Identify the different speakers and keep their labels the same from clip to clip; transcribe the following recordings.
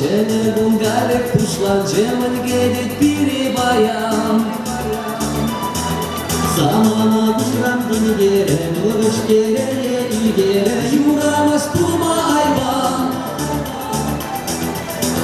Speaker 1: Şene bungalek kuşlar cemal gedet biri bayan Zamana kuşramdın gere, nurış gere, ilgere Yuramaz bulma hayvan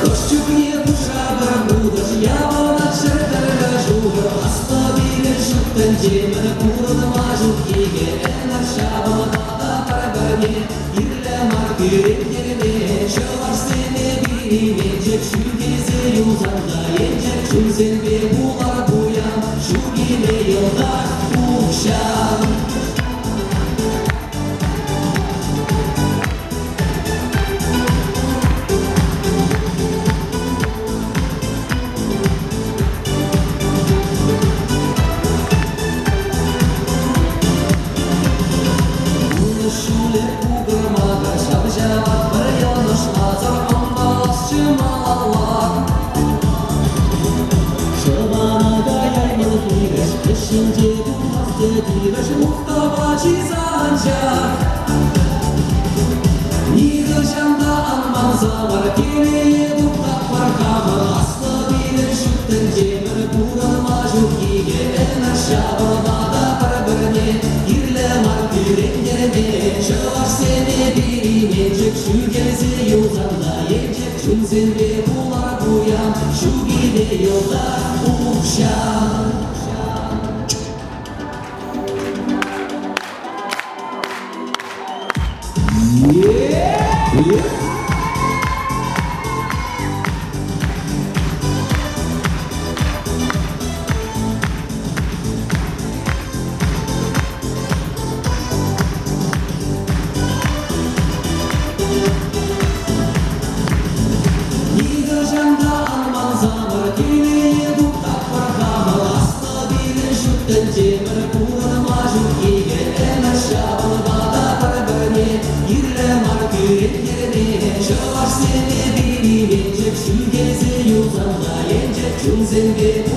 Speaker 1: Koşçukye kuşa barbudaş, yavana şırtara şuhur Hasta bilir şukten cemal kurulma şukige Enar şabana da parabane, yirle margire yerine Şovar seni Yenecek şu gezi yollarda Yenecek şu zembe bular buyan Şu gile yolda uşağım Bunu şule uğramaga Şabjava bir yanlış mazar Şimdi bu hasretiyle muhtavaçı sancak Yığılacağımda anman zamar Geleye duktak var kamar Asla bilir şükten cemir Kuralma şükkiye en aşağıda da parabırne Girle markı rengerine Şövar seni bilinecek Şu gezi yolda yiyecek Şun zembe bular buyan Şu gide yolda uşağım Yığılacağımda anman zamır Geleye duktak var kamar Asla bilir şükten cemir Kurulma şükkiye en aşağıda da parabırne Yirle markı rengerine Şovar seni bilinecek Şu gezi yolda yenecek Şun zembe